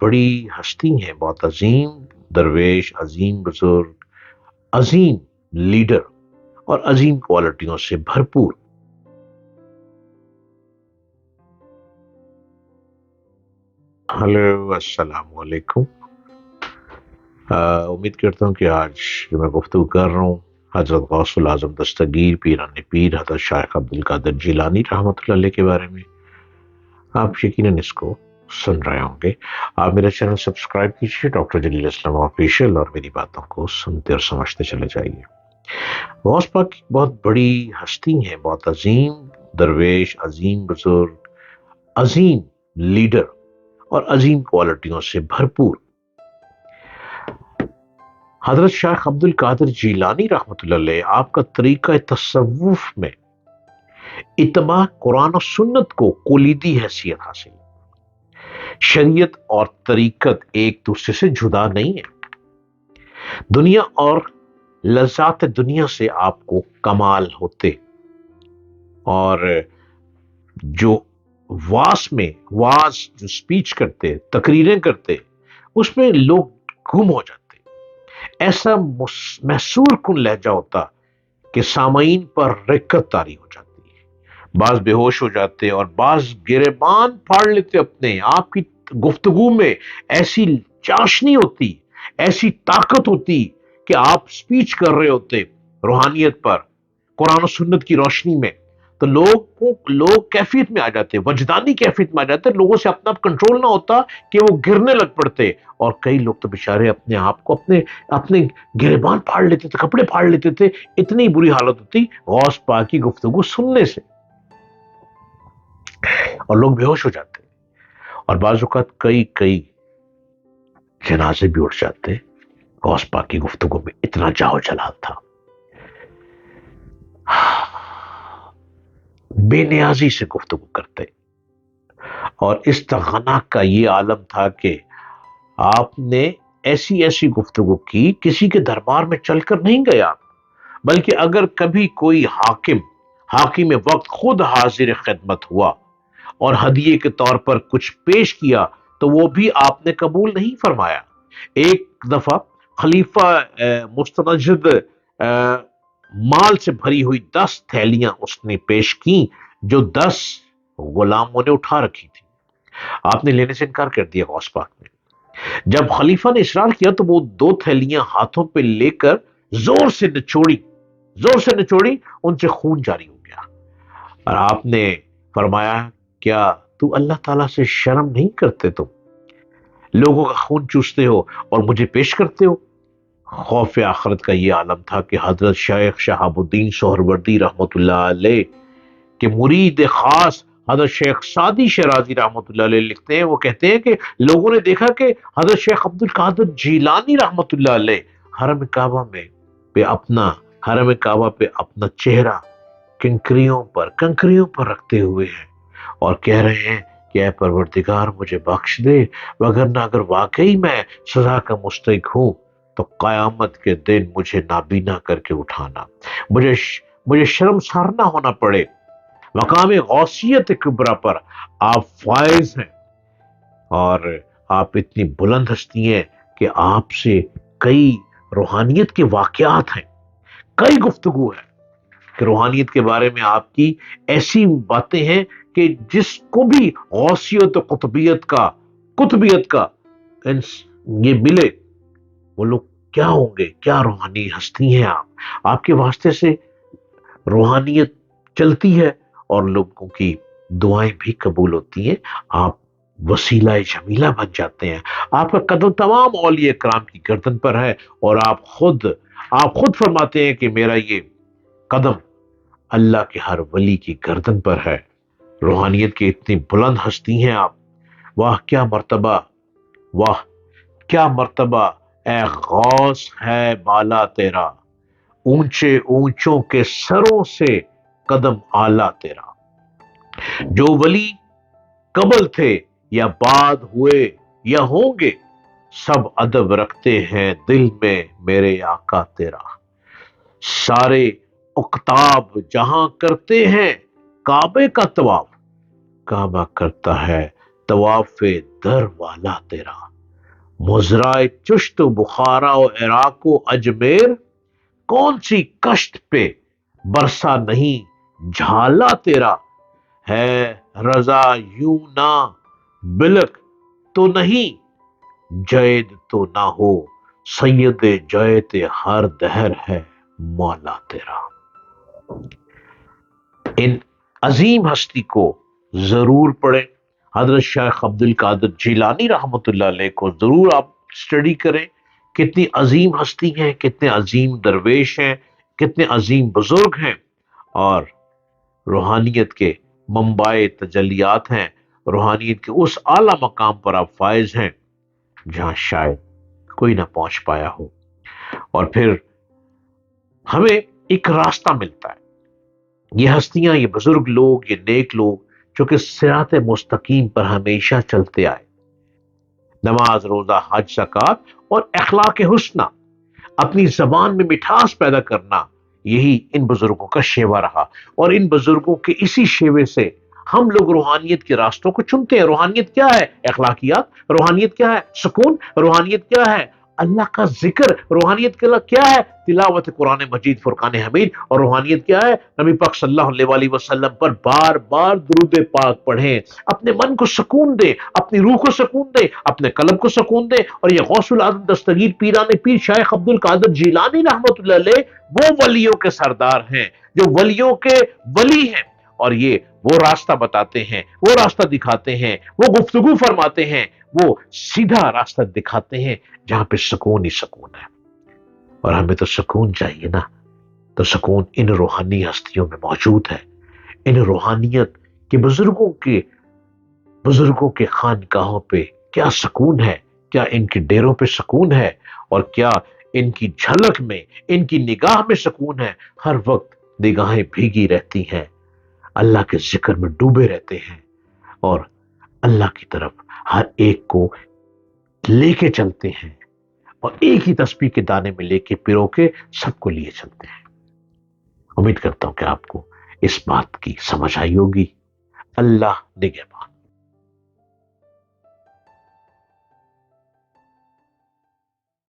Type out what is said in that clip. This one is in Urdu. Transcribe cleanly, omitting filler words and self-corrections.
بڑی ہستی ہیں، بہت عظیم درویش، عظیم بزرگ، عظیم لیڈر اور عظیم کوالٹیوں سے بھرپور۔ ہلو، السلام علیکم۔ امید کرتا ہوں کہ آج جو میں گفتگو کر رہا ہوں حضرت غوث العظم دستگیر پیران پیر حضرت شیخ عبد القادر جیلانی رحمۃ اللہ علیہ کے بارے میں، آپ یقیناً اس کو سن رہے ہوں گے۔ آپ میرا چینل سبسکرائب کیجیے، ڈاکٹر جلیل اسلام آفیشیل، اور میری باتوں کو سنتے اور سمجھتے چلے جائیے۔ غوث پاک بہت بڑی ہستی ہیں، بہت عظیم درویش، عظیم بزرگ، عظیم لیڈر اور عظیم کوالٹیوں سے بھرپور۔ حضرت شیخ عبد القادر جیلانی رحمۃ اللہ علیہ، آپ کا طریقہ تصوف میں اتباع قرآن و سنت کو کلیدی حیثیت حاصل۔ شریعت اور طریقت ایک دوسرے سے جدا نہیں ہے۔ دنیا اور لذات دنیا سے آپ کو کمال ہوتے، اور جو واز جو سپیچ کرتے، تقریریں کرتے، اس میں لوگ گم ہو جاتے۔ ایسا محصور کن لہجہ ہوتا کہ سامعین پر رکت طاری ہو جاتی ہے، بعض بے ہوش ہو جاتے اور بعض گریبان پھاڑ لیتے اپنے۔ آپ کی گفتگو میں ایسی چاشنی ہوتی، ایسی طاقت ہوتی کہ آپ سپیچ کر رہے ہوتے روحانیت پر، قرآن و سنت کی روشنی میں، تو لوگ کیفیت میں آ جاتے، وجدانی کیفیت میں آ جاتے، لوگوں سے اپنا کنٹرول نہ ہوتا کہ وہ گرنے لگ پڑتے، اور کئی لوگ تو بےچارے اپنے آپ کو اپنے گریبان پھاڑ لیتے تھے، کپڑے پھاڑ لیتے تھے، اتنی بری حالت ہوتی غوث پاک کی گفتگو سننے سے، اور لوگ بے ہوش ہو جاتے، اور بعض اوقات کئی جنازے بھی اٹھ جاتے۔ غوث پاک کی گفتگو میں اتنا جاؤ جلال تھا، بے نیازی سے گفتگو کرتے، اور استغنا کا یہ عالم تھا کہ آپ نے ایسی گفتگو کی، کسی کے دربار میں چل کر نہیں گیا، بلکہ اگر کبھی کوئی حاکم وقت خود حاضر خدمت ہوا اور ہدیے کے طور پر کچھ پیش کیا تو وہ بھی آپ نے قبول نہیں فرمایا۔ ایک دفعہ خلیفہ مستنجد مال سے بھری ہوئی 10 تھیلیاں اس نے پیش کی جو 10 غلاموں نے اٹھا رکھی تھی۔ آپ نے لینے سے انکار کر دیا غوث پاک نے۔ جب خلیفہ نے اصرار کیا تو وہ 2 تھیلیاں ہاتھوں پہ لے کر زور سے نچوڑی، ان سے خون جاری ہو گیا، اور آپ نے فرمایا، کیا تو اللہ تعالیٰ سے شرم نہیں کرتے؟ تم لوگوں کا خون چوستے ہو اور مجھے پیش کرتے ہو۔ خوف آخرت کا یہ عالم تھا کہ حضرت شیخ شہاب الدین سہروردی رحمۃ اللہ علیہ کے مرید خاص حضرت شیخ سعدی شیرازی رحمۃ اللہ علیہ لکھتے ہیں، وہ کہتے ہیں کہ لوگوں نے دیکھا کہ حضرت شیخ عبد القادر جیلانی رحمۃ اللہ علیہ حرم کعبہ پہ اپنا چہرہ کنکریوں پر رکھتے ہوئے ہیں، اور کہہ رہے ہیں کہ اے پروردگار مجھے بخش دے، وگرنہ اگر واقعی میں سزا کا مستحق ہوں تو قیامت کے دن مجھے نابینا کر کے اٹھانا، مجھے شرمسار نہ ہونا پڑے۔ مقام غوثیت کبریٰ پر آپ فائز ہیں، اور آپ اتنی بلند ہستی ہیں کہ آپ سے کئی روحانیت کے واقعات ہیں، کئی گفتگو ہے کہ روحانیت کے بارے میں آپ کی ایسی باتیں ہیں کہ جس کو بھی غوثیت و قطبیت کا یہ ملے، وہ لوگ کیا ہوں گے، کیا روحانی ہستی ہیں آپ کے واسطے سے روحانیت چلتی ہے اور لوگوں کی دعائیں بھی قبول ہوتی ہیں، آپ وسیلہ جمیلہ بن جاتے ہیں، آپ کا قدم تمام اولیاء کرام کی گردن پر ہے، اور آپ خود فرماتے ہیں کہ میرا یہ قدم اللہ کے ہر ولی کی گردن پر ہے۔ روحانیت کی اتنی بلند ہستی ہیں آپ، واہ کیا مرتبہ اے غوث ہے بالا تیرا، اونچے اونچوں کے سروں سے قدم آلہ تیرا۔ جو ولی قبل تھے یا بعد ہوئے یا ہوں گے، سب ادب رکھتے ہیں دل میں میرے آقا تیرا۔ سارے اقطاب جہاں کرتے ہیں کعبے کا طواف، کعبہ کرتا ہے طواف در والا تیرا۔ مزرائے چشت و بخارا و عراق و اجمیر، کون سی کشت پہ برسا نہیں جھالا تیرا، ہے رضا یوں نہ بلک تو نہیں، جید تو نہ ہو سید جیت ہر دہر ہے مولا تیرا۔ ان عظیم ہستی کو ضرور پڑھیں، حضرت شیخ عبد القادر جیلانی رحمۃ اللہ علیہ کو ضرور آپ اسٹڈی کریں، کتنی عظیم ہستی ہیں، کتنے عظیم درویش ہیں، کتنے عظیم بزرگ ہیں، اور روحانیت کے منبع تجلیات ہیں، روحانیت کے اس اعلیٰ مقام پر آپ فائز ہیں جہاں شاید کوئی نہ پہنچ پایا ہو۔ اور پھر ہمیں ایک راستہ ملتا ہے، یہ ہستیاں، یہ بزرگ لوگ، یہ نیک لوگ جو کہ صراط مستقیم پر ہمیشہ چلتے آئے، نماز روزہ حج زکات اور اخلاق حسنہ، اپنی زبان میں مٹھاس پیدا کرنا، یہی ان بزرگوں کا شیوا رہا، اور ان بزرگوں کے اسی شیوے سے ہم لوگ روحانیت کے راستوں کو چنتے ہیں۔ روحانیت کیا ہے؟ اخلاقیات۔ روحانیت کیا ہے؟ سکون۔ روحانیت کیا ہے؟ اللہ کا ذکر۔ روحانیت کیا ہے؟ تلاوت قرآن مجید، فرقان حمید۔ اور روحانیت کیا ہے؟ نبی پاک صلی اللہ علیہ وآلہ وسلم پر بار بار درود پاک پڑھیں، اپنے من کو سکون دے، اپنی روح کو سکون دے، اپنے قلب کو سکون دے۔ اور یہ غوث العظم دستگیر پیران پیر شیخ عبد القادر جیلانی رحمۃ اللہ علیہ وہ ولیوں کے سردار ہیں جو ولیوں کے ولی ہیں، اور یہ وہ راستہ بتاتے ہیں، وہ راستہ دکھاتے ہیں، وہ گفتگو فرماتے ہیں، وہ سیدھا راستہ دکھاتے ہیں جہاں پہ سکون ہی سکون ہے۔ اور ہمیں تو سکون چاہیے نا، تو سکون ان روحانی ہستیوں میں موجود ہے، ان روحانیت کے بزرگوں کے خانقاہوں پہ کیا سکون ہے، کیا ان کے ڈیروں پہ سکون ہے، اور کیا ان کی جھلک میں، ان کی نگاہ میں سکون ہے۔ ہر وقت نگاہیں بھیگی رہتی ہیں، اللہ کے ذکر میں ڈوبے رہتے ہیں، اور اللہ کی طرف ہر ایک کو لے کے چلتے ہیں، اور ایک ہی تسبیح کے دانے میں لے کے پیرو کے سب کو لیے چلتے ہیں۔ امید کرتا ہوں کہ آپ کو اس بات کی سمجھ آئی ہوگی۔ اللہ نگہبان۔